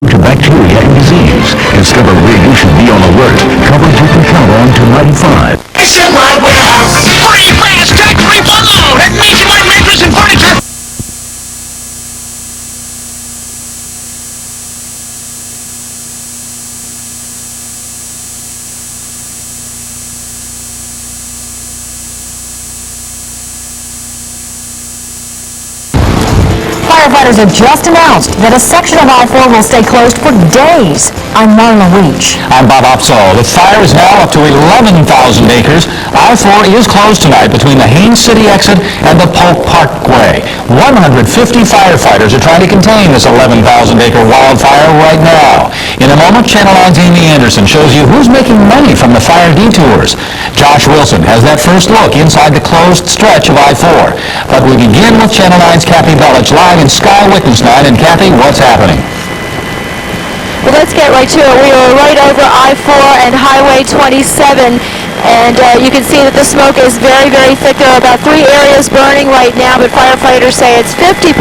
to bacteria and disease. Discover where you should be on alert. Coverage you can count on to 95. Nationwide Warehouse. Free fast factory load at Nationwide Mattress and Furniture. Firefighters have just announced that a section of I-4 will stay closed for days. I'm Marla Weech. I'm Bob Opsahl. The fire is now up to 11,000 acres. I-4 is closed tonight between the Haines City exit and the Polk Parkway. 150 firefighters are trying to contain this 11,000-acre wildfire right now. In a moment, Channel 9's Amy Anderson shows you who's making money from the fire detours. Josh Wilson has that first look inside the closed stretch of I-4. But we begin with Channel 9's Kathy Bellich live in Sky Witness 9. And Kathy, what's happening? Well, let's get right to it. We are right over I-4 and Highway 27. And you can see that the smoke is very, very thick. There are about 3 areas burning right now, but firefighters say it's 50%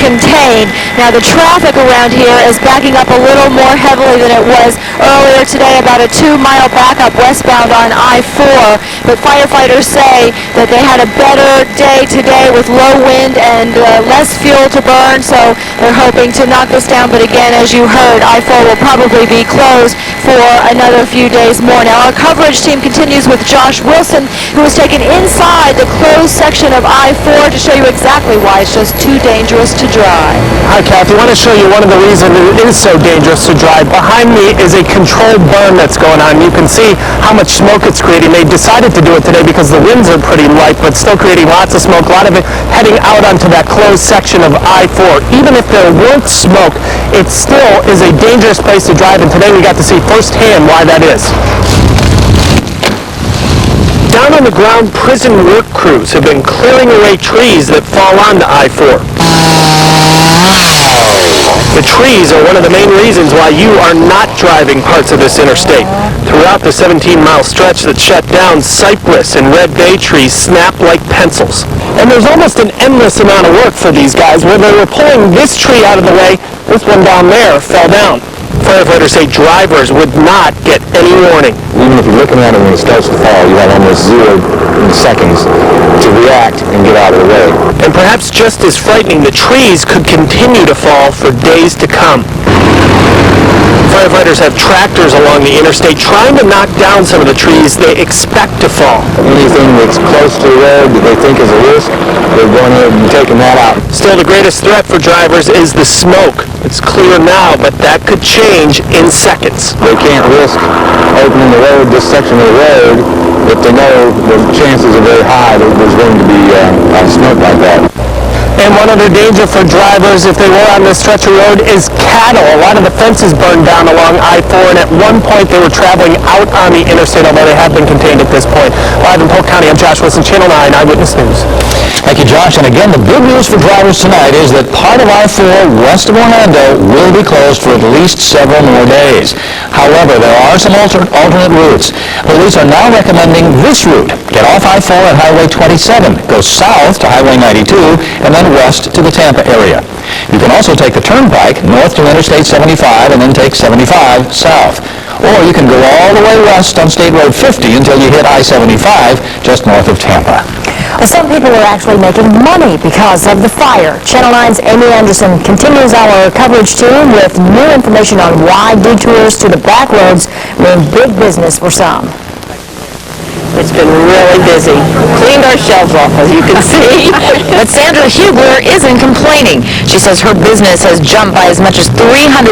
contained. Now, the traffic around here is backing up a little more heavily than it was earlier today, about a 2-mile backup westbound on I-4. But firefighters say that they had a better day today with low wind and less fuel to burn, so they're hoping to knock this down. But again, as you heard, I-4 will probably be closed for another few days more. Now, our coverage team continues with Josh Wilson, who was taken inside the closed section of I-4 to show you exactly why it's just too dangerous to drive. Hi, Kathy. I want to show you one of the reasons it is so dangerous to drive. Behind me is a controlled burn that's going on. You can see how much smoke it's creating. They decided to do it today because the winds are pretty light, but still creating lots of smoke, a lot of it heading out onto that closed section of I-4. Even if there weren't smoke, it still is a dangerous place to drive, and today we got to see firsthand why that is. Down on the ground, prison work crews have been clearing away trees that fall onto I-4. The trees are one of the main reasons why you are not driving parts of this interstate. Throughout the 17-mile stretch that's shut down, cypress and red bay trees snap like pencils. And there's almost an endless amount of work for these guys. When they were pulling this tree out of the way, this one down there fell down. Firefighters say drivers would not get any warning. Even if you're looking at it when it starts to fall, you have almost 0 seconds to react and get out of the way. And perhaps just as frightening, the trees could continue to fall for days to come. Firefighters have tractors along the interstate trying to knock down some of the trees they expect to fall. Anything that's close to the road that they think is a risk, they're going ahead and taking that out. Still, the greatest threat for drivers is the smoke. It's clear now, but that could change in seconds. They can't risk opening the road, this section of the road, if they know the chances are very high that there's going to be smoke like that. And one other danger for drivers, if they were on this stretch of road, is cattle. A lot of the fences burned down along I-4, and at one point they were traveling out on the interstate, although they have been contained at this point. Live in Polk County, I'm Josh Wilson, Channel 9 Eyewitness News. Thank you, Josh. And again, the good news for drivers tonight is that part of I-4 west of Orlando will be closed for at least several more days. However, there are some alternate routes. Police are now recommending this route. Get off I-4 at Highway 27, go south to Highway 92, and then west to the Tampa area. You can also take the turnpike north to Interstate 75 and then take 75 south. Or you can go all the way west on State Road 50 until you hit I-75 just north of Tampa. Well, some people are actually making money because of the fire. Channel 9's Amy Anderson continues our coverage team with new information on why detours to the back roads mean big business for some. It's been really busy. Cleaned our shelves off, as you can see. But Sandra Hugler isn't complaining. She says her business has jumped by as much as 300%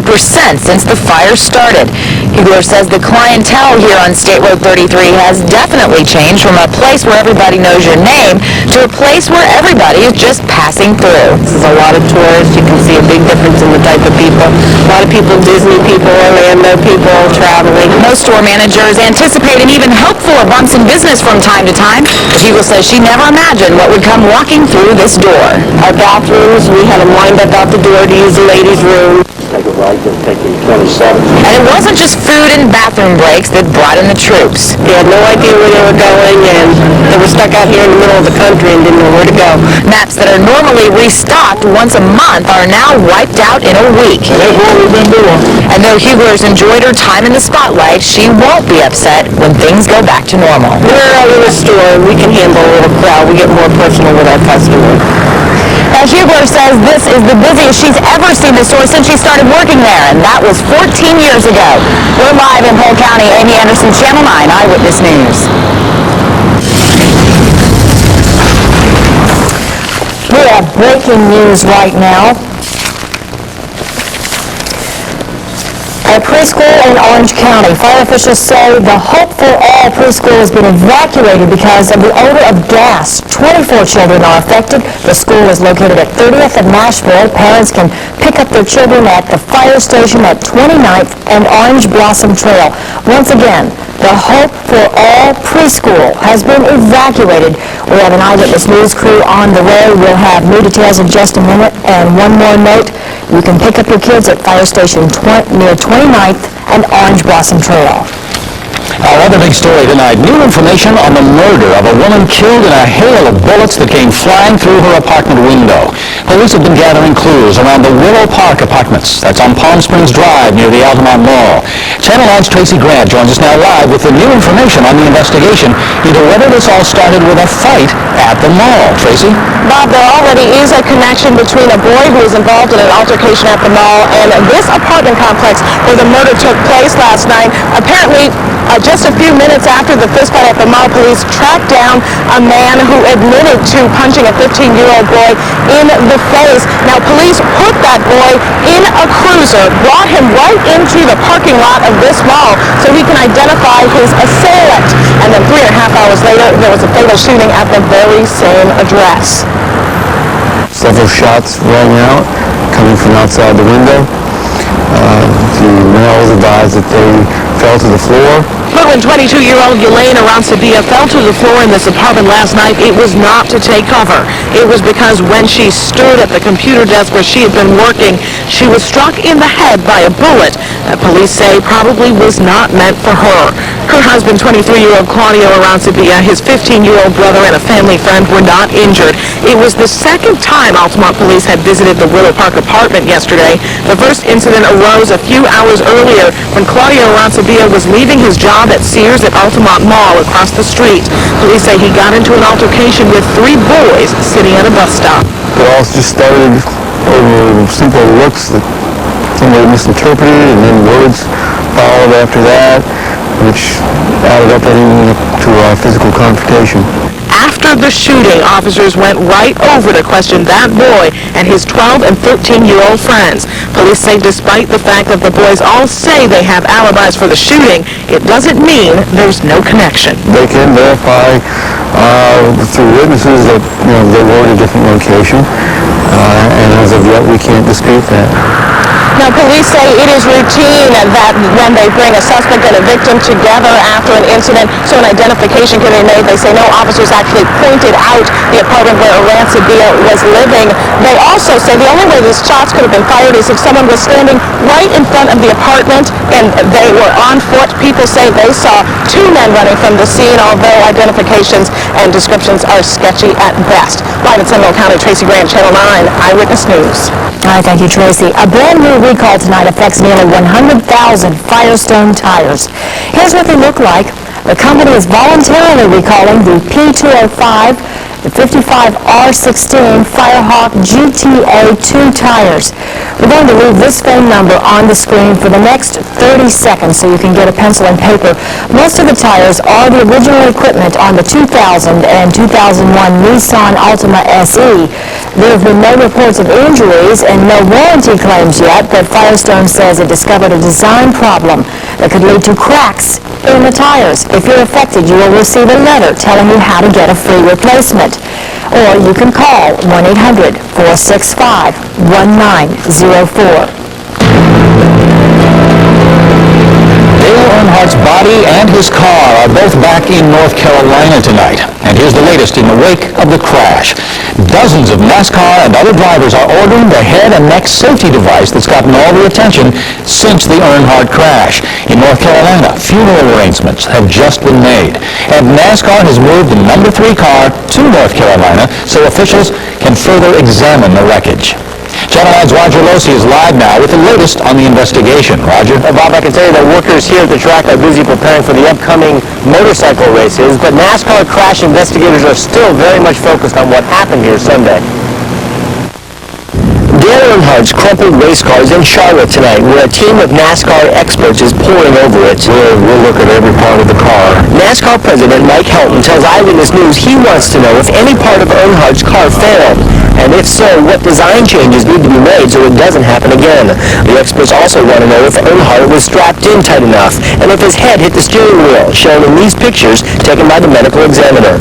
since the fire started. Hugler says the clientele here on State Road 33 has definitely changed from a place where everybody knows your name to a place where everybody is just passing through. This is a lot of tourists. You can see a big difference in the type of people. A lot of people, Disney people, Orlando people, traveling. Most store managers anticipate and even hope for bumps in business from time to time. Hugler says she never imagined what would come walking through this door. Our bathrooms, we had them lined up out the door to use the ladies' room. right, they're taking 27. And it wasn't just food and bathroom breaks that brought in the troops. They had no idea where they were going, and they were stuck out here in the middle of the country and didn't know where to go. Maps that are normally restocked once a month are now wiped out in a week. And that's what we've been doing. And though Hugler's enjoyed her time in the spotlight, she won't be upset when things go back to normal. We're a little store. We can handle a little crowd. We get more personal with our customers. Now, Hugler says this is the busiest she's ever seen the store since she started working there, and that was 14 years ago. We're live in Polk County. Amy Anderson, Channel 9 Eyewitness News. We have breaking news right now. A preschool in Orange County. Fire officials say the Hope for All preschool has been evacuated because of the odor of gas. 24 children are affected. The school is located at 30th and Nashville. Parents can pick up their children at the fire station at 29th and Orange Blossom Trail. Once again, the Hope for All preschool has been evacuated. We have an Eyewitness News crew on the way. We'll have new details in just a minute. And one more note, you can pick up your kids at fire station near 29th and Orange Blossom Trail. Our other big story tonight, new information on the murder of a woman killed in a hail of bullets that came flying through her apartment window. Police have been gathering clues around the Willow Park apartments. That's on Palm Springs Drive near the Altamont Mall. Channel 9's Tracy Grant joins us now live with the new information on the investigation into whether this all started with a fight at the mall. Tracy? Bob, there already is a connection between a boy who was involved in an altercation at the mall and this apartment complex where the murder took place last night. Apparently, just a few minutes after the fistfight at the mall, police tracked down a man who admitted to punching a 15-year-old boy in the face. Now, police put that boy in a cruiser, brought him right into the parking lot of this mall so he can identify his assailant. And then 3.5 hours later, there was a fatal shooting at the very same address. Several shots rang out, coming from outside the window. The males advised that they fell to the floor. But when 22-year-old Yelena Arancibia fell to the floor in this apartment last night, it was not to take cover. It was because when she stood at the computer desk where she had been working, she was struck in the head by a bullet that police say probably was not meant for her. Her husband, 23-year-old Claudio Arancibia, his 15-year-old brother, and a family friend were not injured. It was the second time Altamont police had visited the Willow Park apartment yesterday. The first incident arose a few hours earlier when Claudio Arancibia was leaving his job at Sears at Altamont Mall across the street. Police say he got into an altercation with 3 boys sitting at a bus stop. It all just started over simple looks that somebody misinterpreted, and then words followed after that, which added up to a physical confrontation. After the shooting, officers went right over to question that boy and his 12 and 13-year-old friends. Police say despite the fact that the boys all say they have alibis for the shooting, it doesn't mean there's no connection. They can verify through witnesses that they were at a different location, and as of yet we can't dispute that. Now, police say it is routine that when they bring a suspect and a victim together after an incident, so an identification can be made. They say no officers actually pointed out the apartment where Arancibia was living. They also say the only way these shots could have been fired is if someone was standing right in front of the apartment and they were on foot. People say they saw 2 men running from the scene, although identifications and descriptions are sketchy at best. Live in Seminole County, Tracy Grant, Channel 9 Eyewitness News. All right, thank you, Tracy. A brand new recall tonight affects nearly 100,000 Firestone tires. Here's what they look like. The company is voluntarily recalling the P205, the 55R16 Firehawk GTA2 tires. We're going to leave this phone number on the screen for the next 30 seconds so you can get a pencil and paper. Most of the tires are the original equipment on the 2000 and 2001 Nissan Altima SE. There have been no reports of injuries and no warranty claims yet, but Firestone says it discovered a design problem that could lead to cracks in the tires. If you're affected, you will receive a letter telling you how to get a free replacement. Or you can call 1-800-465-1904. Dale Earnhardt's body and and his car are both back in North Carolina tonight. And here's the latest in the wake of the crash. Dozens of NASCAR and other drivers are ordering the head and neck safety device that's gotten all the attention since the Earnhardt crash. In North Carolina, funeral arrangements have just been made. And NASCAR has moved the number 3 car to North Carolina so officials can further examine the wreckage. Channel 9's Roger Losey is live now with the latest on the investigation. Roger? Bob, I can tell you that workers here at the track are busy preparing for the upcoming motorcycle races, but NASCAR crash investigators are still very much focused on what happened here Sunday. Dale Earnhardt's crumpled race car is in Charlotte tonight, where a team of NASCAR experts is poring over it. We'll look at every part of the car. NASCAR President Mike Helton tells Eyewitness News he wants to know if any part of Earnhardt's car failed, and if so, what design changes need to be made so it doesn't happen again. The experts also want to know if Earnhardt was strapped in tight enough, and if his head hit the steering wheel, shown in these pictures taken by the medical examiner.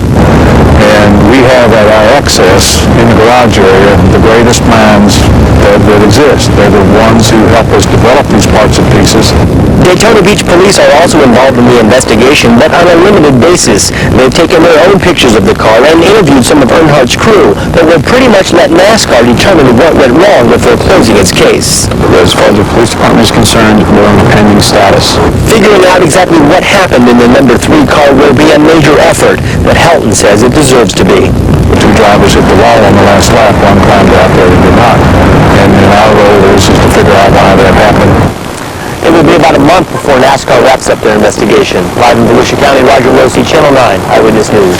And we have at our access in the garage area the greatest minds that exist. They're the ones who help us develop these parts and pieces. Daytona Beach police are also involved in the investigation, but on a limited basis. They've taken their own pictures of the car and interviewed some of Earnhardt's crew, but will pretty much let NASCAR determine what went wrong before closing its case. As far as the police department is concerned, we're on pending status. Figuring out exactly what happened in the number 3 car will be a major effort, but Helton says it deserves to be. The 2 drivers hit the wall on the last lap. One climbed out there and did not. And our role is just to figure out why that happened. It will be about a month before NASCAR wraps up their investigation. Live in Volusia County, Roger Losey, Channel 9 Eyewitness News.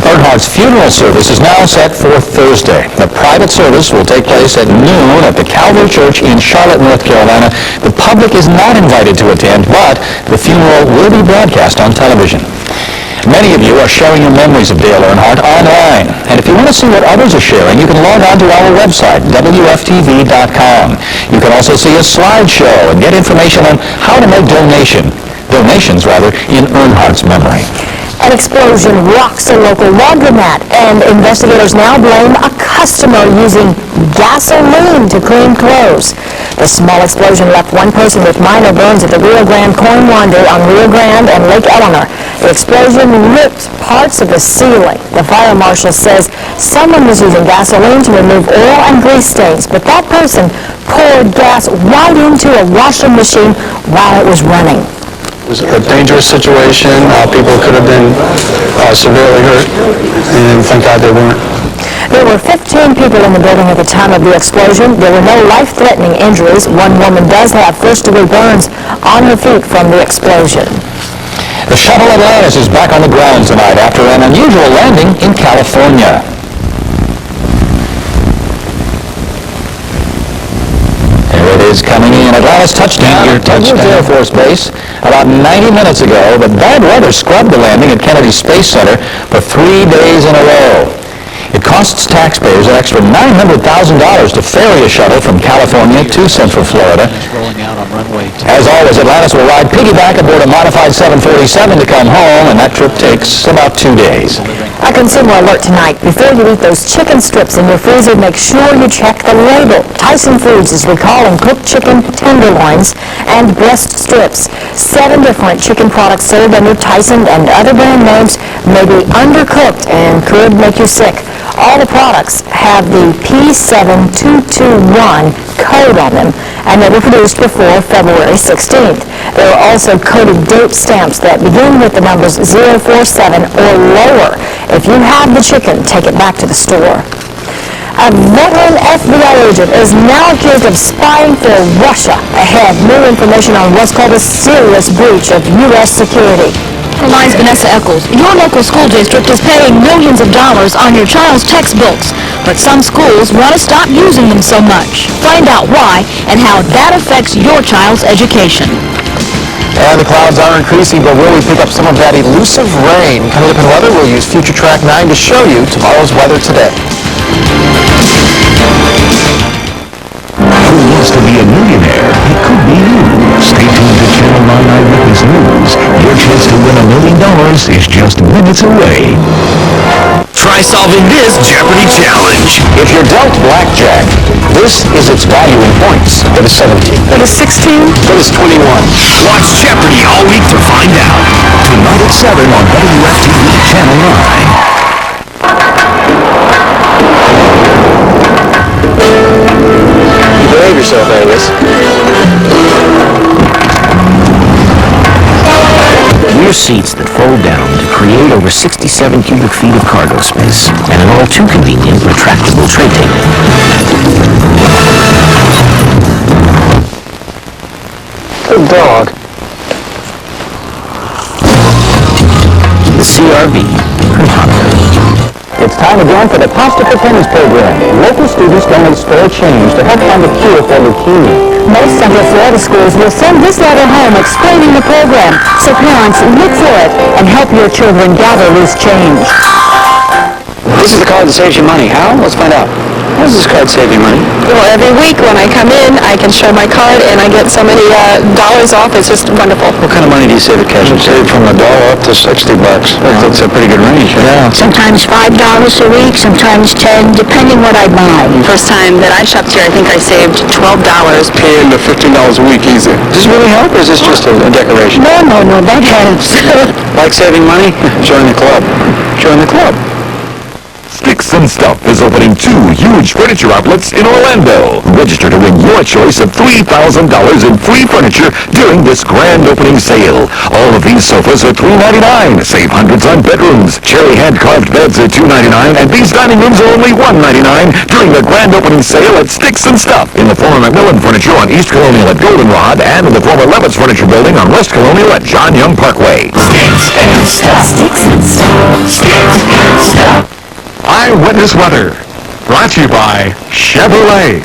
Earnhardt's funeral service is now set for Thursday. The private service will take place at noon at the Calvary Church in Charlotte, North Carolina. The public is not invited to attend, but the funeral will be broadcast on television. Many of you are sharing your memories of Dale Earnhardt online. And if you want to see what others are sharing, you can log on to our website, WFTV-9. You can also see a slideshow and get information on how to make donations in Earnhardt's memory. An explosion rocks a local laundromat, and investigators now blame a customer using gasoline to clean clothes. The small explosion left one person with minor burns at the Rio Grande Coin Laundry on Rio Grande and Lake Eleanor. The explosion ripped parts of the ceiling. The fire marshal says someone was using gasoline to remove oil and grease stains, but that person poured gas right into a washing machine while it was running. It was a dangerous situation. People could have been severely hurt, and thank God they weren't. There were 15 people in the building at the time of the explosion. There were no life-threatening injuries. One woman does have first-degree burns on her feet from the explosion. The shuttle Atlantis is back on the ground tonight after an unusual landing in California. Is coming in. Atlantis touchdown at Texas Air Force Base about 90 minutes ago, but bad weather scrubbed the landing at Kennedy Space Center for 3 days in a row. It costs taxpayers an extra $900,000 to ferry a shuttle from California to Central Florida. As always, Atlantis will ride piggyback aboard a modified 747 to come home, and that trip takes about 2 days. A consumer alert tonight. Before you eat those chicken strips in your freezer, make sure you check the label. Tyson Foods is recalling cooked chicken tenderloins and breast strips. 7 different chicken products sold under Tyson and other brand names may be undercooked and could make you sick. All the products have the P7221 code on them, and they were produced before February 16th. There are also coded date stamps that begin with the numbers 047 or lower. If you have the chicken, take it back to the store. A veteran FBI agent is now accused of spying for Russia. Ahead, new information on what's called a serious breach of U.S. security. Line's Vanessa Eccles. Your local school district is paying millions of dollars on your child's textbooks, but some schools want to stop using them so much. Find out why and how that affects your child's education. And the clouds are increasing, but will we pick up some of that elusive rain? Coming up in weather, we'll use Future Track 9 to show you tomorrow's weather today. Who wants to be a millionaire? It could be you. Stay tuned to Channel 9 Eyewitness News. Your chance to win $1 million is just minutes away. Try solving this Jeopardy challenge. If you're dealt blackjack, this is its value in points. Go to 17. Go to 16. It is 21. Watch Jeopardy all week to find out. Tonight at 7 on WFTV Channel 9. Behave yourself, Angus. Rear seats that fold down to create over 67 cubic feet of cargo space and an all-too-convenient retractable tray table. Good dog. The CRV from Honda. It's time again for the Pasta for Pennies program. Local students donate spare change to help find a cure for leukemia. Most Central Florida schools will send this letter home explaining the program, so parents look for it and help your children gather loose change. This is the card that saves you money. How? Let's find out. How does this card save you money? Well, every week when I come in, I can show my card and I get so many dollars off. It's just wonderful. What kind of money do you save at cash? You save from $1 up to $60. That's a pretty good range. Yeah. Sometimes $5 a week, sometimes $10, depending what I buy. First time that I shopped here, I think I saved $12. Paying the $15 a week easy. Does this really help, or is this just a decoration? No, that helps. Like saving money? Join the club. Join the club. Sticks and Stuff is opening 2 huge furniture outlets in Orlando. Register to win your choice of $3,000 in free furniture during this grand opening sale. All of these sofas are $399. Save hundreds on bedrooms. Cherry hand-carved beds are $299, and these dining rooms are only $199 during the grand opening sale at Sticks and Stuff in the former Macmillan Furniture on East Colonial at Goldenrod and in the former Levitt's Furniture Building on West Colonial at John Young Parkway. Sticks and stuff. Sticks and stuff. Sticks and stuff. Eyewitness Weather, brought to you by Chevrolet.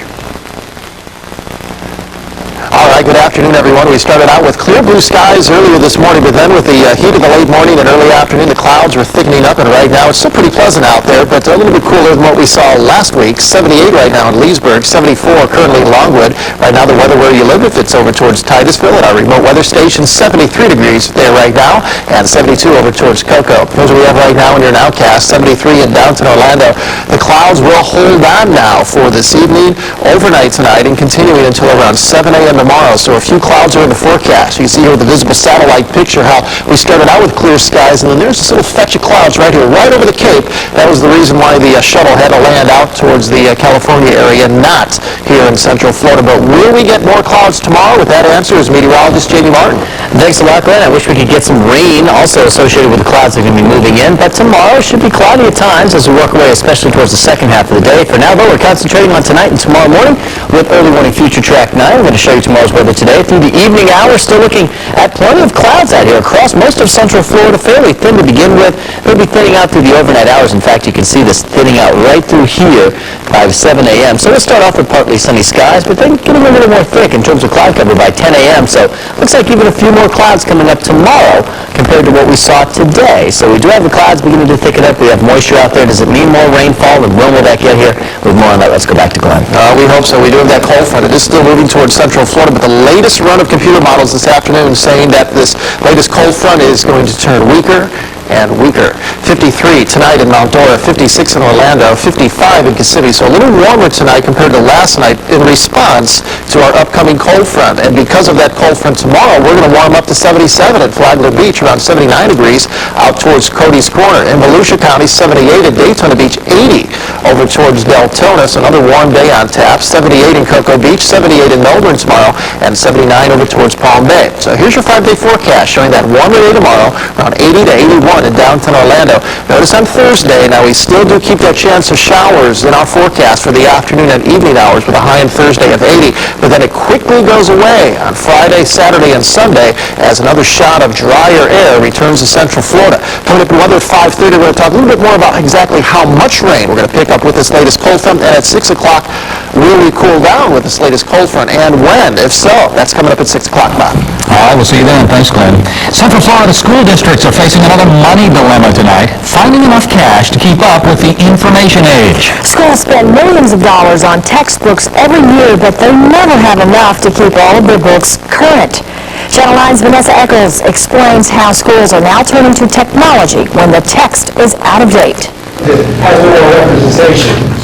All right, good afternoon, everyone. We started out with clear blue skies earlier this morning, but then with the heat of the late morning and early afternoon, the clouds were thickening up, and right now it's still pretty pleasant out there, but a little bit cooler than what we saw last week. 78 right now in Leesburg, 74 currently in Longwood. Right now, the weather where you live, if it's over towards Titusville at our remote weather station, 73 degrees there right now, and 72 over towards Cocoa. Here's what we have right now in your nowcast, 73 in downtown Orlando. The clouds will hold on now for this evening, overnight tonight, and continuing until around 7 a.m. tomorrow, so a few clouds are in the forecast. You can see here with the visible satellite picture how we started out with clear skies, and then there's this little fetch of clouds right here, right over the Cape. That was the reason why the shuttle had to land out towards the California area, not here in Central Florida. But will we get more clouds tomorrow? With that answer is meteorologist Jamie Martin. Thanks a lot, Glenn. I wish we could get some rain also associated with the clouds that are going to be moving in, but tomorrow should be cloudy at times as we work away, especially towards the second half of the day. For now, though, we're concentrating on tonight and tomorrow morning with early morning future track 9. We're going to show you tomorrow's weather today. Through the evening hours, still looking at plenty of clouds out here across most of Central Florida, fairly thin to begin with. They'll be thinning out through the overnight hours. In fact, you can see this thinning out right through here by 7 a.m. So we'll start off with partly sunny skies, but then getting a little more thick in terms of cloud cover by 10 a.m. So looks like even a few more clouds coming up tomorrow compared to what we saw today. So we do have the clouds beginning to thicken up. We have moisture out there. Does it mean more rainfall? And when will that get here? With more on that, let's go back to Glenn. We hope so. We do have that cold front. It is still moving towards Central Florida, but the latest run of computer models this afternoon saying that this latest cold front is going to turn weaker and weaker. 53 tonight in Mount Dora, 56 in Orlando, 55 in Kissimmee. So a little warmer tonight compared to last night in response to our upcoming cold front. And because of that cold front tomorrow, we're going to warm up to 77 at Flagler Beach, around 79 degrees out towards Cody's Corner. In Volusia County, 78 at Daytona Beach, 80 over towards Deltona. So another warm day on tap. 78 in Cocoa Beach, 78 in Melbourne tomorrow, and 79 over towards Palm Bay. So here's your 5-day forecast showing that warmer day tomorrow, around 80 to 81 in downtown Orlando. Notice on Thursday, now we still do keep that chance of showers in our forecast for the afternoon and evening hours with a high on Thursday of 80, but then it quickly goes away on Friday, Saturday, and Sunday as another shot of drier air returns to Central Florida. Coming up in weather at 5:30, we're going to talk a little bit more about exactly how much rain we're going to pick up with this latest cold front, and at 6 o'clock, will we cool down with this latest cold front, and when? If so, that's coming up at 6 o'clock, Bob. All right, we'll see you then. Thanks, Glenn. Central Florida school districts are facing another money dilemma tonight, finding enough cash to keep up with the information age. Schools spend millions of dollars on textbooks every year, but they never have enough to keep all of their books current. Channel 9's Vanessa Eccles explains how schools are now turning to technology when the text is out of date.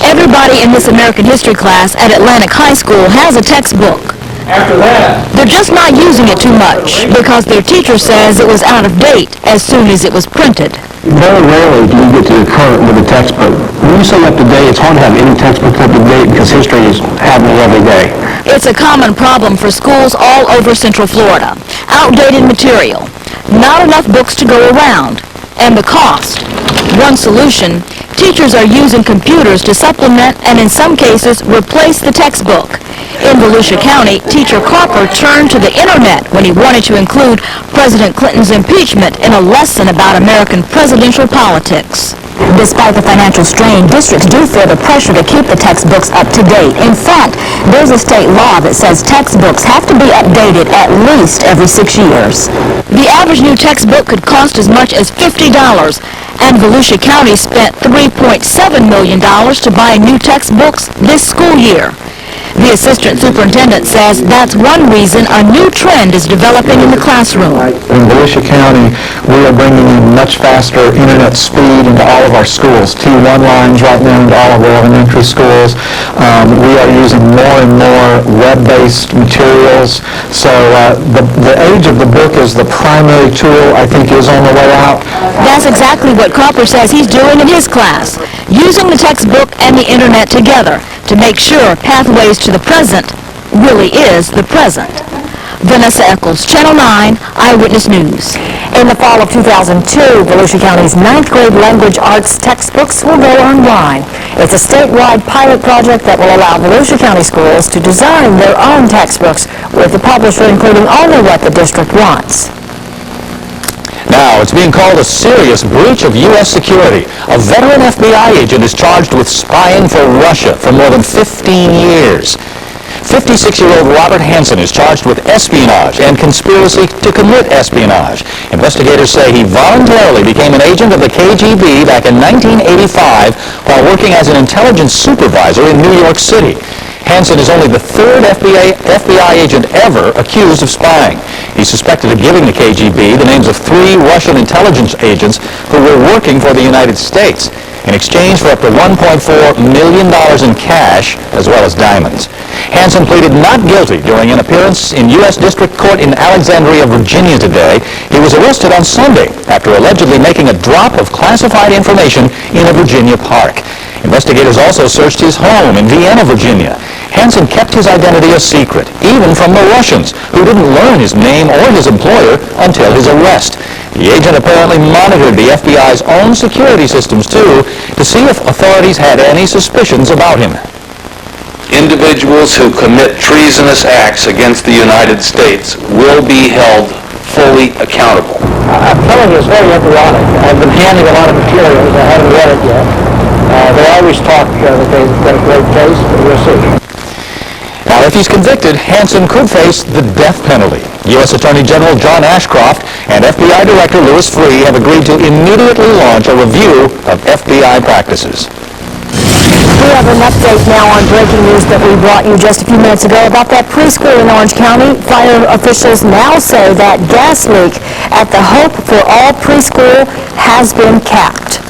Everybody in this American history class at Atlantic High School has a textbook. They're just not using it too much because their teacher says it was out of date as soon as it was printed. Very rarely do you get to the current with a textbook. When you say up to date, it's hard to have any textbook up to date because history is happening every day. It's a common problem for schools all over Central Florida. Outdated material, not enough books to go around, and the cost. One solution, teachers are using computers to supplement and in some cases replace the textbook. In Volusia County, teacher Carper turned to the internet when he wanted to include President Clinton's impeachment in a lesson about American presidential politics. Despite the financial strain, districts do feel the pressure to keep the textbooks up to date. In fact, there's a state law that says textbooks have to be updated at least every 6 years. The average new textbook could cost as much as $50, and Volusia County spent $3.7 million to buy new textbooks this school year. The assistant superintendent says that's one reason a new trend is developing in the classroom. In Volusia County, we are bringing in much faster internet speed into all of our schools. T1 lines right now into all of our elementary schools. We are using more and more web-based materials. So the age of the book is the primary tool, I think, is on the way out. That's exactly what Carper says he's doing in his class, using the textbook and the internet together to make sure Pathways to the Present really is the present. Vanessa Eccles, Channel 9 Eyewitness News. In the fall of 2002, Volusia County's 9th grade language arts textbooks will go online. It's a statewide pilot project that will allow Volusia County schools to design their own textbooks, with the publisher including only what the district wants. Now, it's being called a serious breach of U.S. security. A veteran FBI agent is charged with spying for Russia for more than 15 years. 56-year-old Robert Hansen is charged with espionage and conspiracy to commit espionage. Investigators say he voluntarily became an agent of the KGB back in 1985 while working as an intelligence supervisor in New York City. Hansen is only the third FBI agent ever accused of spying. He's suspected of giving the KGB the names of 3 Russian intelligence agents who were working for the United States in exchange for up to $1.4 million in cash, as well as diamonds. Hansen pleaded not guilty during an appearance in U.S. District Court in Alexandria, Virginia today. He was arrested on Sunday after allegedly making a drop of classified information in a Virginia park. Investigators also searched his home in Vienna, Virginia. Hansen kept his identity a secret, even from the Russians, who didn't learn his name or his employer until his arrest. The agent apparently monitored the FBI's own security systems, too, to see if authorities had any suspicions about him. Individuals who commit treasonous acts against the United States will be held fully accountable. I'm telling you, it's very embryonic. I've been handing a lot of materials. I haven't read it yet. They always talk that they've got a great case, but we'll see. Now, if he's convicted, Hansen could face the death penalty. U.S. Attorney General John Ashcroft and FBI Director Louis Freeh have agreed to immediately launch a review of FBI practices. We have an update now on breaking news that we brought you just a few minutes ago about that preschool in Orange County. Fire officials now say that gas leak at the Hope for All preschool has been capped.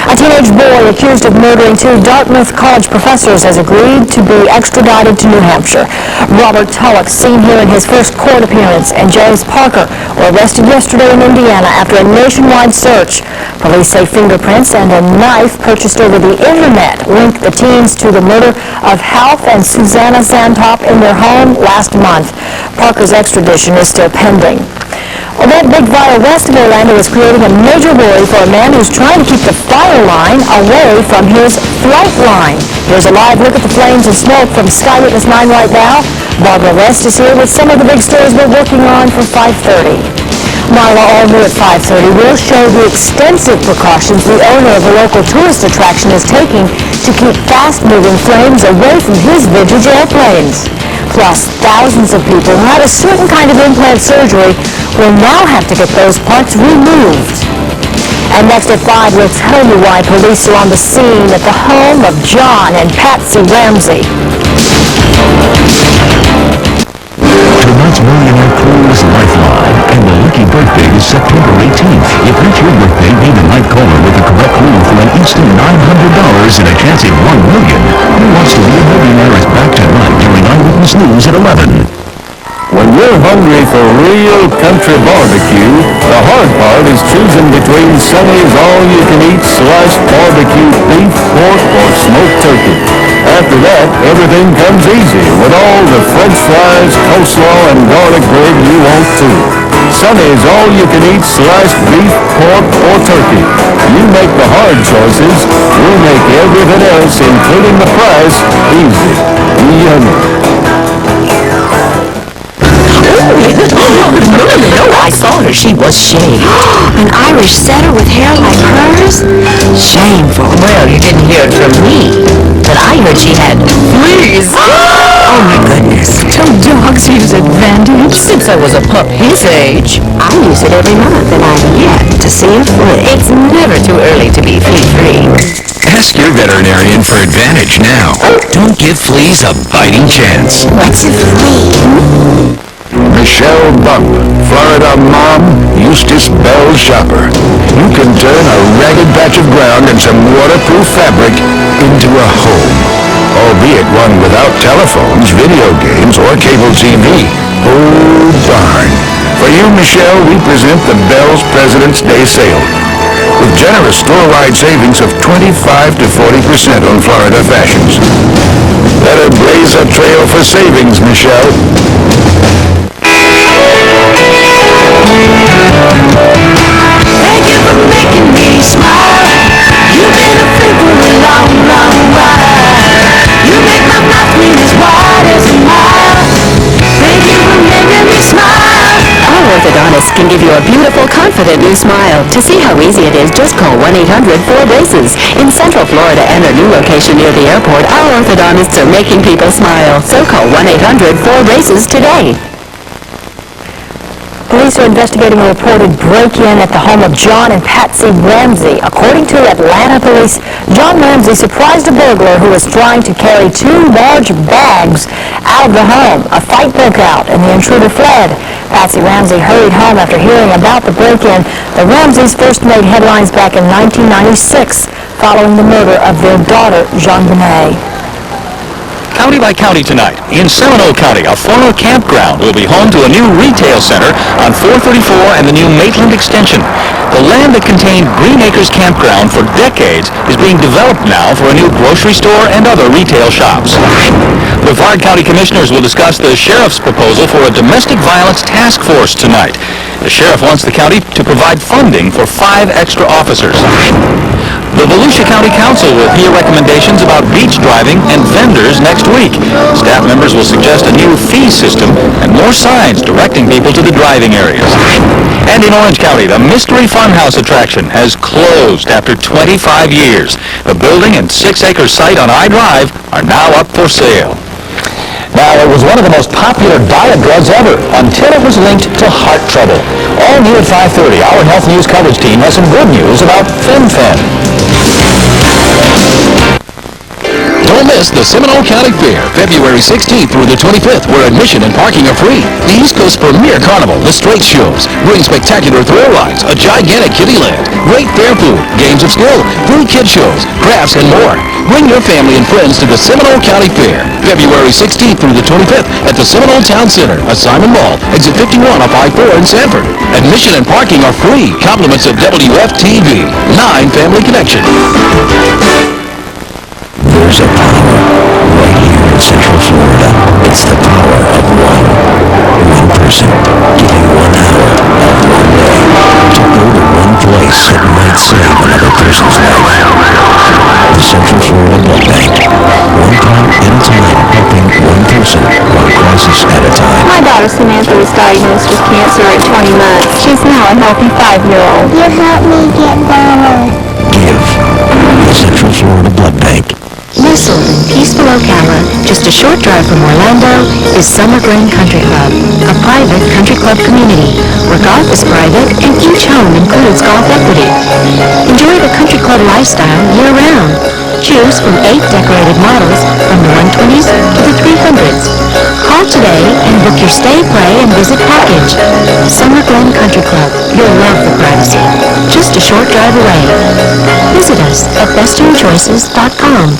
A teenage boy accused of murdering 2 Dartmouth College professors has agreed to be extradited to New Hampshire. Robert Tulloch, seen here in his first court appearance, and James Parker were arrested yesterday in Indiana after a nationwide search. Police say fingerprints and a knife purchased over the internet linked the teens to the murder of Half and Susanna Santop in their home last month. Parker's extradition is still pending. Well, that big fire west of Orlando is creating a major worry for a man who's trying to keep the fire line away from his flight line. Here's a live look at the flames and smoke from Sky Witness 9 right now. Barbara West is here with some of the big stories we're working on for 5:30. Marla Alder at 5:30 will show the extensive precautions the owner of a local tourist attraction is taking to keep fast-moving flames away from his vintage airplanes. Plus, thousands of people who had a certain kind of implant surgery will now have to get those parts removed. And next at 5, we'll tell you why police are on the scene at the home of John and Patsy Ramsey. Tonight's Millionaire Cruise Lifeline, and the lucky birthday is September 18th. If it's your birthday, be the night caller with the correct clue for an instant $900 and a chance at $1 million. Who Wants to Be a Millionaire is back tonight during Eyewitness News at 11. When you're hungry for real country barbecue, the hard part is choosing between Sonny's all-you-can-eat sliced barbecue beef, pork, or smoked turkey. After that, everything comes easy with all the french fries, coleslaw, and garlic bread you want too. Sonny's all-you-can-eat sliced beef, pork, or turkey. You make the hard choices. We make everything else, including the price, easy. Yummy. No, I saw her. She was shaved. An Irish setter with hair like hers? Shameful. Well, you didn't hear it from me, but I heard she had fleas. Oh my goodness. Don't dogs use Advantage? Since I was a pup his age. I use it every month and I've yet to see a flea. It's never too early to be flea-free. Ask your veterinarian for Advantage now. Don't give fleas a biting chance. What's a flea? Michelle Bump, Florida mom, Eustace Bell shopper. You can turn a ragged patch of ground and some waterproof fabric into a home, albeit one without telephones, video games, or cable TV. Oh, darn. For you, Michelle, we present the Bell's President's Day sale, with generous store-wide savings of 25 to 40% on Florida fashions. Let her blaze a trail for savings, Michelle. Thank you for making me smile. You've been a friend for a long, long while. You make my mouth clean as wide as a mile. Thank you for making me smile. Our orthodontist can give you a beautiful, confident new smile. To see how easy it is, just call 1-800-4BRACES. In Central Florida and their new location near the airport, our orthodontists are making people smile. So call 1-800-4BRACES today. Police are investigating a reported break-in at the home of John and Patsy Ramsey. According to Atlanta police, John Ramsey surprised a burglar who was trying to carry 2 large bags out of the home. A fight broke out and the intruder fled. Patsy Ramsey hurried home after hearing about the break-in. The Ramseys first made headlines back in 1996 following the murder of their daughter, Jean-Benet. County by county tonight. In Seminole County, a former campground will be home to a new retail center on 434 and the new Maitland Extension. The land that contained Green Acres Campground for decades is being developed now for a new grocery store and other retail shops. The Brevard County Commissioners will discuss the sheriff's proposal for a domestic violence task force tonight. The sheriff wants the county to provide funding for 5 extra officers. The Volusia County Council will hear recommendations about beach driving and vendors next week. Staff members will suggest a new fee system and more signs directing people to the driving areas. And in Orange County, the Mystery Funhouse attraction has closed after 25 years. The building and 6-acre site on I-Drive are now up for sale. Now, it was one of the most popular diet drugs ever until it was linked to heart trouble. All new at 5:30, our Health News coverage team has some good news about FinFin. Don't miss the Seminole County Fair, February 16th through the 25th, where admission and parking are free. The East Coast premier carnival, the Straight Shows, bring spectacular thrill rides, a gigantic kiddie land, great fair food, games of skill, free kid shows, crafts, and more. Bring your family and friends to the Seminole County Fair, February 16th through the 25th at the Seminole Town Center, Simon Mall, exit 51 off I-4 in Sanford. Admission and parking are free. Compliments at WFTV-9 Family Connection. There's a power right here in Central Florida. It's the power of one. One person giving 1 hour of one day to go to one place that might save another person's life. The Central Florida Blood Bank. 1 pound at a time, helping one person, one crisis at a time. My daughter Samantha was diagnosed with cancer at 20 months. She's now a healthy 5-year-old. You helped me get better. Give. The Central Florida Blood Bank. Nestled in peaceful Ocala, just a short drive from Orlando, is Summer Glen Country Club, a private country club community where golf is private and each home includes golf equity. Enjoy the country club lifestyle year-round. Choose from 8 decorated models from the 120s to the 300s. Call today and book your stay, play, and visit package. Summer Glen Country Club. You'll love the privacy. Just a short drive away. Visit us at westernchoices.com.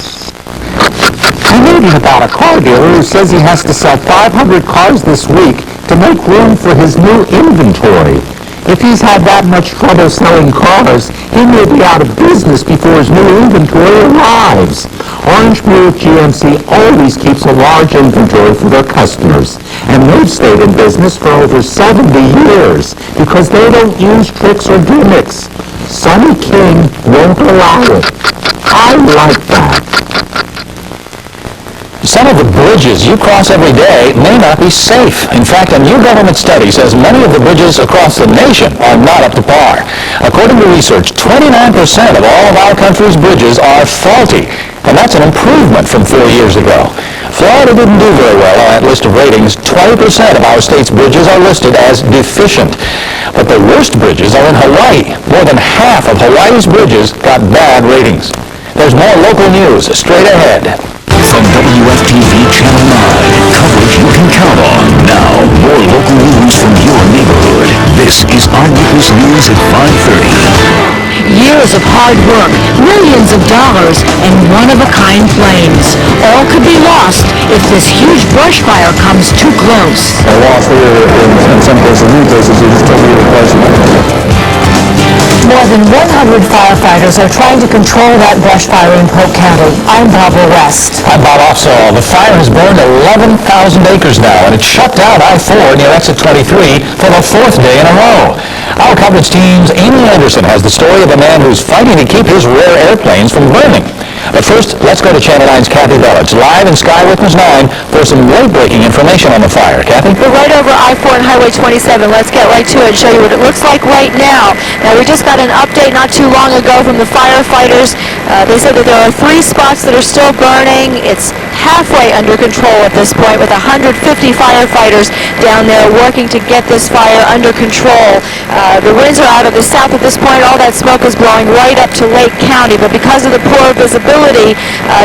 I read about a car dealer who says he has to sell 500 cars this week to make room for his new inventory. If he's had that much trouble selling cars, he may be out of business before his new inventory arrives. Orange Buick GMC always keeps a large inventory for their customers, and they've stayed in business for over 70 years because they don't use tricks or gimmicks. Sonny King won't allow it. I like that. Some of the bridges you cross every day may not be safe. In fact, a new government study says many of the bridges across the nation are not up to par. According to research, 29% of all of our country's bridges are faulty, and that's an improvement from 4 years ago. Florida didn't do very well on that list of ratings. 20% of our state's bridges are listed as deficient. But the worst bridges are in Hawaii. More than half of Hawaii's bridges got bad ratings. There's more local news straight ahead. From WFTV Channel 9, coverage you can count on. Now, more local news from your neighborhood. This is Eyewitness News at 5:30. Years of hard work, millions of dollars, and one-of-a-kind planes. All could be lost if this huge brush fire comes too close. A loss here in some cases, in cases, is just totally irreplaceable. More than 100 firefighters are trying to control that brush fire in Polk County. I'm Barbara West. I'm Bob Offsall. The fire has burned 11,000 acres now, and it shut down I-4 near exit 23 for the 4th day in a row. Our coverage team's Amy Anderson has the story of a man who's fighting to keep his rare airplanes from burning. But first, let's go to Channel 9's Kathy Bellich, live in Sky Witness 9 for some late-breaking information on the fire. Kathy? We're right over I-4 and Highway 27. Let's get right to it and show you what it looks like right now. Now, we just got an update not too long ago from the firefighters. They said that there are 3 spots that are still burning. It's halfway under control at this point with 150 firefighters down there working to get this fire under control. The winds are out of the south at this point. All that smoke is blowing right up to Lake County, but because of the poor visibility,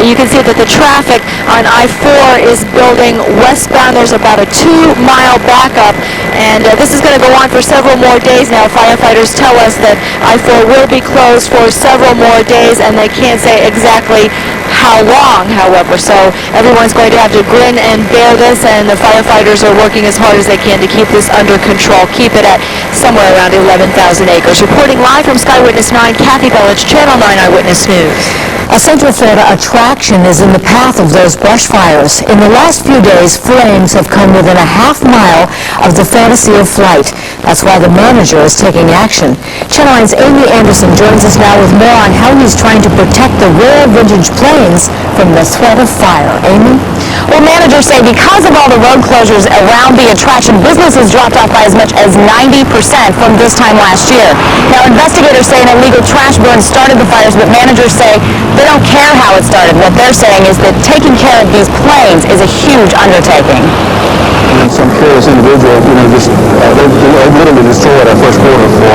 you can see that the traffic on I-4 is building westbound. There's about a 2-mile backup, and this is going to go on for several more days now. Firefighters tell us that I-4 will be closed for several more days, and they can't say exactly how long, however. So everyone's going to have to grin and bear this, and the firefighters are working as hard as they can to keep this under control, keep it at somewhere around 11,000 acres. Reporting live from Sky Witness 9, Kathy Bellich, Channel 9 Eyewitness News. A Central Florida attraction is in the path of those brush fires. In the last few days, flames have come within a half-mile of the fantasy of flight. That's why the manager is taking action. Channel 9's Amy Anderson joins us now with more on how he's trying to protect the rare vintage planes from the threat of fire. Amy? Well, managers say because of all the road closures around the attraction, business has dropped off by as much as 90% from this time last year. Now, investigators say an illegal trash burn started the fires, but managers say they don't care how it started. What they're saying is that taking care of these planes is a huge undertaking. And some curious individual, they literally destroyed our first quarter for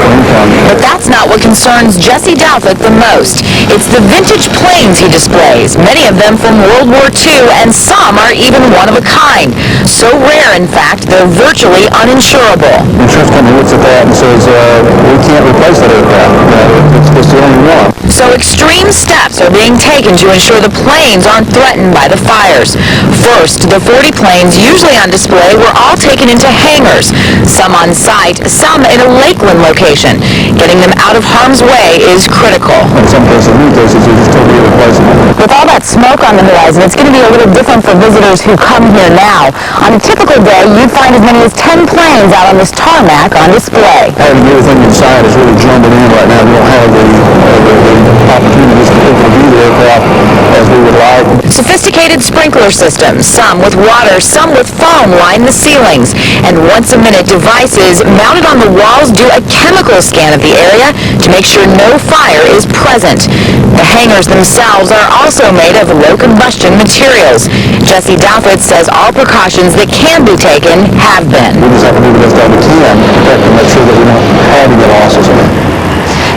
income. But that's not what concerns Jesse Douthit the most. It's the vintage planes he displays, many of them from World War II, and some are even one of a kind. So rare, in fact, they're virtually uninsurable. The insurance company looks at that and says, we can't replace that aircraft. It's the only one. So extreme steps are being taken to ensure the planes aren't threatened by the fires. First, the 40 planes usually on display were all taken into hangars, some on site, some in a Lakeland location. Getting them out of harm's way is critical. In some cases, they're just totally irreplaceable. With all that smoke on the horizon, it's going to be a little different for visitors who come here now. On a typical day, you'd find as many as 10 planes out on this tarmac on display. Having everything inside is really jumbled in right now. We don't have the opportunities to view the aircraft as we would like. Sophisticated sprinkler systems, some with water, some with foam, line the ceilings. And once-a-minute devices mounted on the walls do a chemical scan of the area to make sure no fire is present. The hangars themselves are also made of low-combustion materials. Jesse Douthit says all precautions that can be taken have been. We just have to do the best that we can to protect and make sure that we don't have any losses.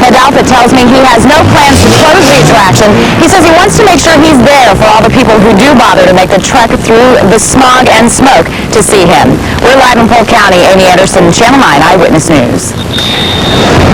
Douthit tells me he has no plans to close the attraction. He says he wants to make sure he's there for all the people who do bother to make the trek through the smog and smoke to see him. We're live in Polk County. Amy Anderson, Channel 9 Eyewitness News.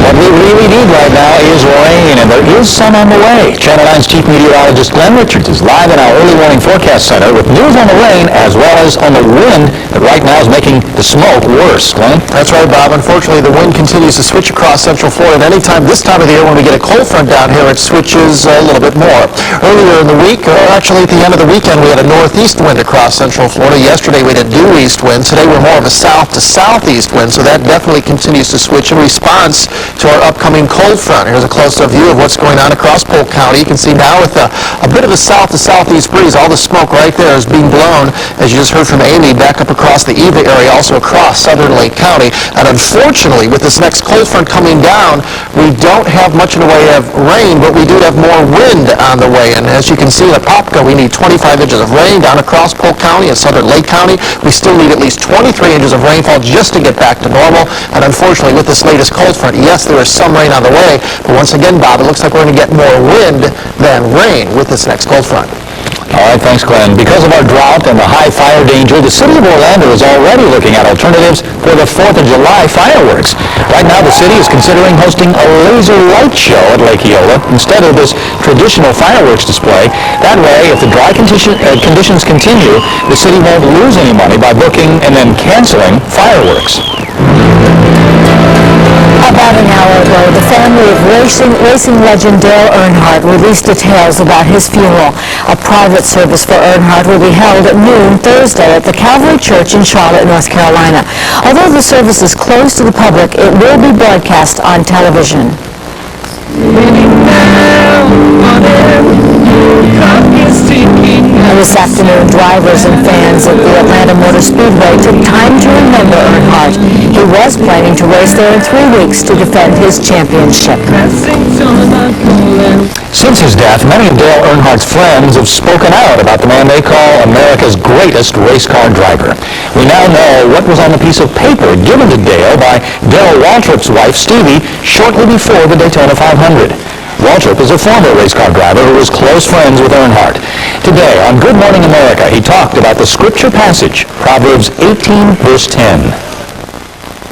What we really need right now is rain, and there is some on the way. Channel 9's Chief Meteorologist Glenn Richards is live in our early warning forecast center with news on the rain as well as on the wind that right now is making the smoke worse. Glenn? That's right, Bob. Unfortunately, the wind continues to switch across Central Florida. And anytime this time of the year when we get a cold front down here, it switches a little bit more. Earlier in the week, or actually at the end of the weekend, we had a northeast wind across Central Florida. Yesterday, we had a due east wind. Today, we're more of a south to southeast wind, so that definitely continues to switch in response to our upcoming cold front. Here's a close-up view of what's going on across Polk County. You can see now with a bit of a south to southeast breeze, all the smoke right there is being blown, as you just heard from Amy, back up across the Eva area, also across southern Lake County. And unfortunately, with this next cold front coming down, we don't have much in the way of rain, but we do have more wind on the way. And as you can see in Apopka, we need 25 inches of rain down across Polk County and southern Lake County. We still need at least 23 inches of rainfall just to get back to normal. And unfortunately, with this latest cold front, yes, there is some rain on the way, but once again, Bob, it looks like we're going to get more wind than rain with this next cold front. All right, thanks, Glenn. Because of our drought and the high fire danger, the city of Orlando is already looking at alternatives for the 4th of July fireworks. Right now, the city is considering hosting a laser light show at Lake Eola instead of this traditional fireworks display. That way, if the dry conditions continue, the city won't lose any money by booking and then canceling fireworks. About an hour ago, the family of racing legend Dale Earnhardt released details about his funeral. A private service for Earnhardt will be held at noon Thursday at the Calvary Church in Charlotte, North Carolina. Although the service is closed to the public, it will be broadcast on television. This afternoon, drivers and fans at the Atlanta Motor Speedway took time to remember Earnhardt. He was planning to race there in 3 weeks to defend his championship. Since his death, many of Dale Earnhardt's friends have spoken out about the man they call America's greatest race car driver. We now know what was on the piece of paper given to Dale by Darrell Waltrip's wife, Stevie, shortly before the Daytona 500. Waltrip is a former race car driver who was close friends with Earnhardt. Today, on Good Morning America, he talked about the scripture passage, Proverbs 18, verse 10.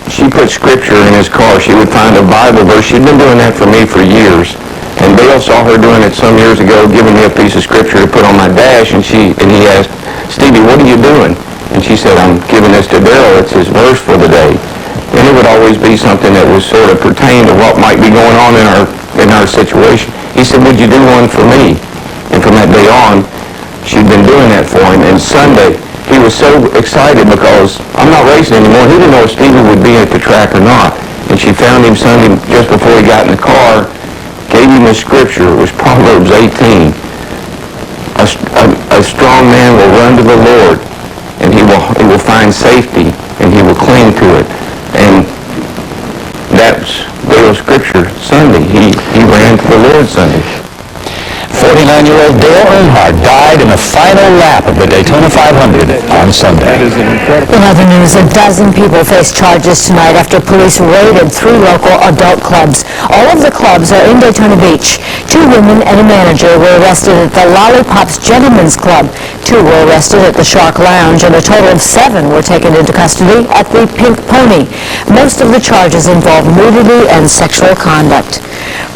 She put scripture in his car. She would find a Bible verse. She'd been doing that for me for years. And Dale saw her doing it some years ago, giving me a piece of scripture to put on my dash, and he asked, Stevie, what are you doing? And she said, I'm giving this to Darrell. It's his verse for the day. And it would always be something that was sort of pertain to what might be going on in our situation. He said, would you do one for me? And from that day on, she'd been doing that for him. And Sunday, he was so excited because I'm not racing anymore. He didn't know if Stevie would be at the track or not. And she found him Sunday just before he got in the car, gave him the scripture. It was Proverbs 18. A strong man will run to the Lord, and he will find safety, and he will cling to it. And that's Dale's scripture Sunday. He ran to the Lord Sunday. 49-year-old Dale Earnhardt died in the final lap of the Daytona 500 on Sunday. That is incredible. In other news, a dozen people face charges tonight after police raided 3 local adult clubs. All of the clubs are in Daytona Beach. 2 women and a manager were arrested at the Lollipops Gentlemen's Club. 2 were arrested at the Shark Lounge, and a total of 7 were taken into custody at the Pink Pony. Most of the charges involve nudity and sexual conduct.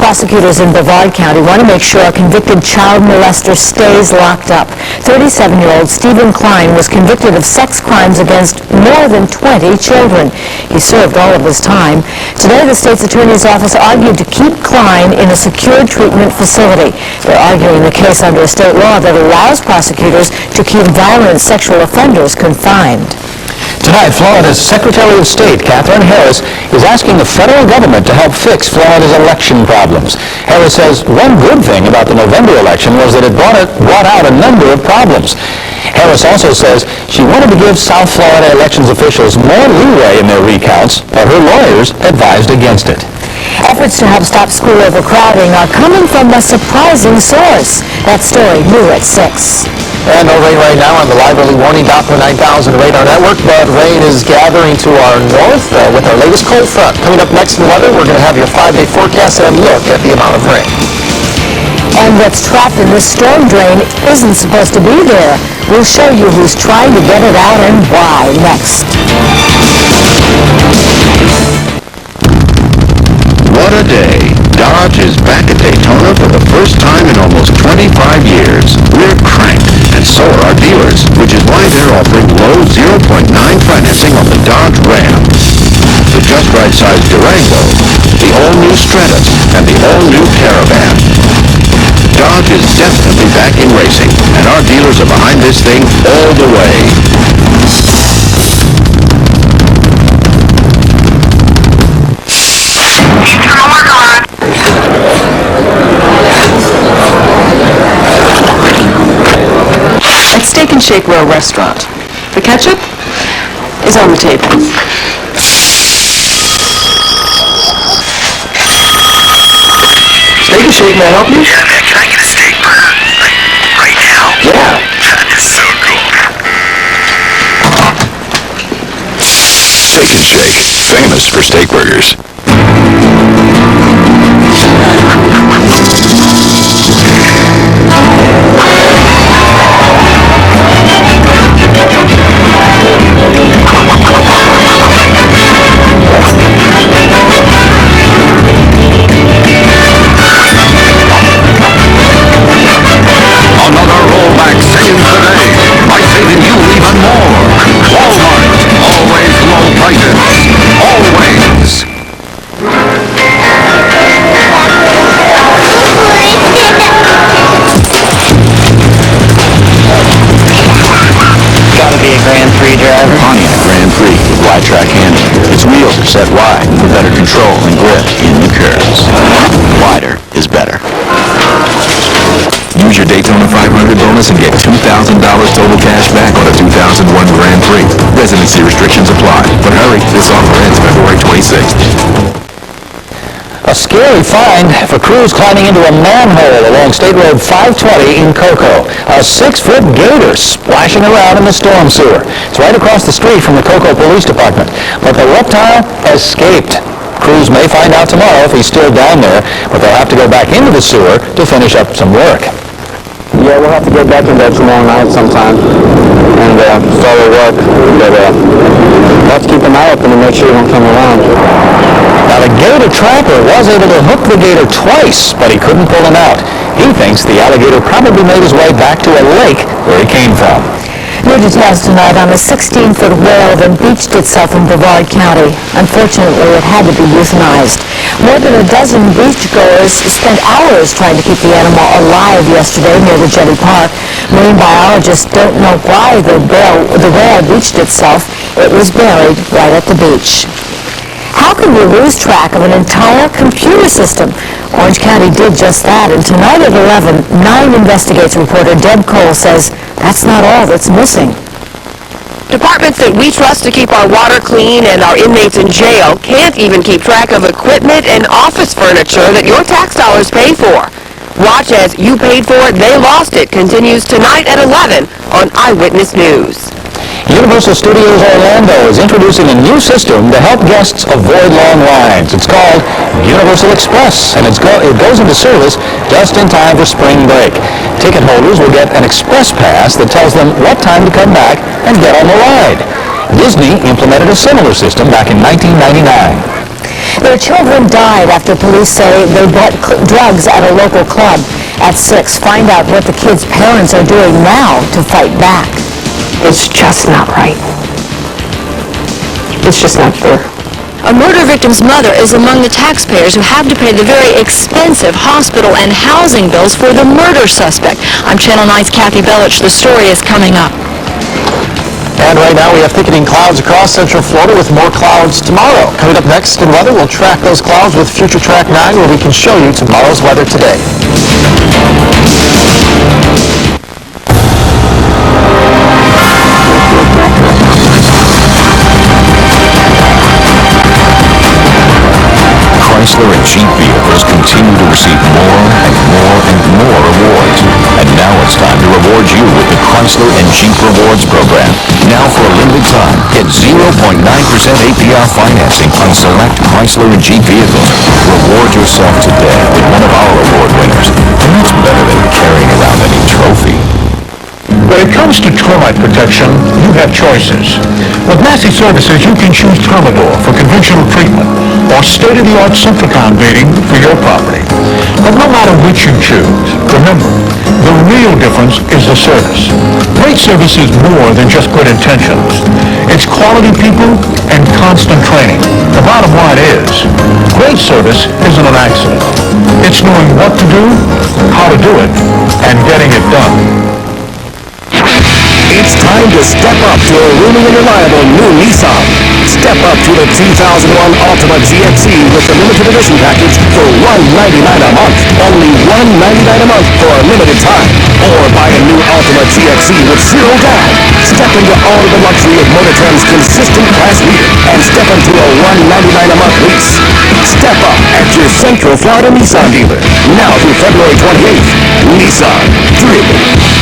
Prosecutors in Brevard County want to make sure a convicted child molester stays locked up. 37-year-old Stephen Klein was convicted of sex crimes against more than 20 children. He served all of his time. Today, the state's attorney's office argued to keep Klein in a secure treatment facility. They're arguing the case under a state law that allows prosecutors to keep violent sexual offenders confined. Tonight, Florida's Secretary of State, Katherine Harris, is asking the federal government to help fix Florida's election problems. Harris says one good thing about the November election was that it brought out a number of problems. Harris also says she wanted to give South Florida elections officials more leeway in their recounts, but her lawyers advised against it. Efforts to help stop school overcrowding are coming from a surprising source. That story new at 6. And no rain right now on the live early warning Doppler 9000 radar network, but rain is gathering to our north with our latest cold front. Coming up next in weather, we're going to have your 5-day forecast and look at the amount of rain. And what's trapped in this storm drain isn't supposed to be there. We'll show you who's trying to get it out and why next. What a day. Dodge is back at Daytona for the first time in almost 25 years. We're cranked, and so are our dealers, which is why they're offering low 0.9 financing on the Dodge Ram, the just right size Durango, the all-new Stratus, and the all-new Caravan. Dodge is definitely back in racing, and our dealers are behind this thing all the way. At Steak and Shake, we're a restaurant. The ketchup is on the table. Steak and Shake, may I help you? Yeah, man, can I get a steak burger? Like, right now? Yeah. That is so cool. Steak and Shake, famous for steak burgers. Another rollback saves the day by saving you even more. Walmart, always low prices. Always. Gotta be a Grand Prix driver. Pontiac Grand Prix with wide track handling. Its wheels are set wide for better control and grip in the curves. Wider is better. Use your Daytona 500 bonus and get $2,000 total cash back on a 2001 Grand Prix. Residency restrictions apply. But hurry, this offer ends February 26th. A scary find for crews climbing into a manhole along State Road 520 in Cocoa. A 6-foot gator splashing around in the storm sewer. It's right across the street from the Cocoa Police Department. But the reptile escaped. Crews may find out tomorrow if he's still down there, but they'll have to go back into the sewer to finish up some work. Yeah, we'll have to get back in there tomorrow night sometime and start our work. But we'll have to keep an eye open to make sure he won't come around. Now, the gator trapper was able to hook the gator twice, but he couldn't pull him out. He thinks the alligator probably made his way back to a lake where he came from. New details tonight on a 16-foot whale that beached itself in Brevard County. Unfortunately, it had to be euthanized. More than a dozen beachgoers spent hours trying to keep the animal alive yesterday near the Jetty Park. Marine biologists don't know why the whale beached itself. It was buried right at the beach. How can we lose track of an entire computer system? Orange County did just that, and tonight at 11, 9 Investigates reporter Deb Cole says that's not all that's missing. Departments that we trust to keep our water clean and our inmates in jail can't even keep track of equipment and office furniture that your tax dollars pay for. Watch as You Paid For It, They Lost It continues tonight at 11 on Eyewitness News. Universal Studios Orlando is introducing a new system to help guests avoid long lines. It's called Universal Express, and it goes into service just in time for spring break. Ticket holders will get an express pass that tells them what time to come back and get on the ride. Disney implemented a similar system back in 1999. Their children died after police say they bought drugs at a local club. At 6, find out what the kids' parents are doing now to fight back. It's just not right. It's just not fair. A murder victim's mother is among the taxpayers who have to pay the very expensive hospital and housing bills for the murder suspect. I'm Channel 9's Kathy Bellich. The story is coming up. And right now we have thickening clouds across Central Florida with more clouds tomorrow. Coming up next in weather, we'll track those clouds with Future Track 9 where we can show you tomorrow's weather today. Chrysler and Jeep vehicles continue to receive more and more and more awards. And now it's time to reward you with the Chrysler and Jeep Rewards program. Now for a limited time, get 0.9% APR financing on select Chrysler and Jeep vehicles. Reward yourself today with one of our award winners. And that's better When it comes to termite protection, you have choices. With Massey Services, you can choose Termador for conventional treatment or state-of-the-art Centricon baiting for your property. But no matter which you choose, remember, the real difference is the service. Great service is more than just good intentions. It's quality people and constant training. The bottom line is, great service isn't an accident. It's knowing what to do, how to do it, and getting it done. It's time to step up to a roomy and reliable new Nissan. Step up to the 2001 Altima GXE with the limited edition package for $199 a month. Only $199 a month for a limited time. Or buy a new Altima GXE with zero down. Step into all of the luxury of Motor Trend's consistent class leader and step into a $199 a month lease. Step up at your Central Florida Nissan dealer. Now through February 28th. Nissan. Driven.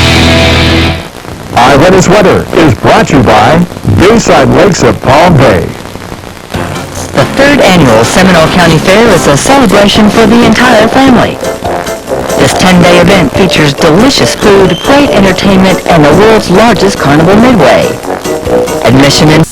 Eyewitness Weather is brought to you by Bayside Lakes at Palm Bay. The third annual Seminole County Fair is a celebration for the entire family. This 10-day event features delicious food, great entertainment, and the world's largest carnival midway. Admission and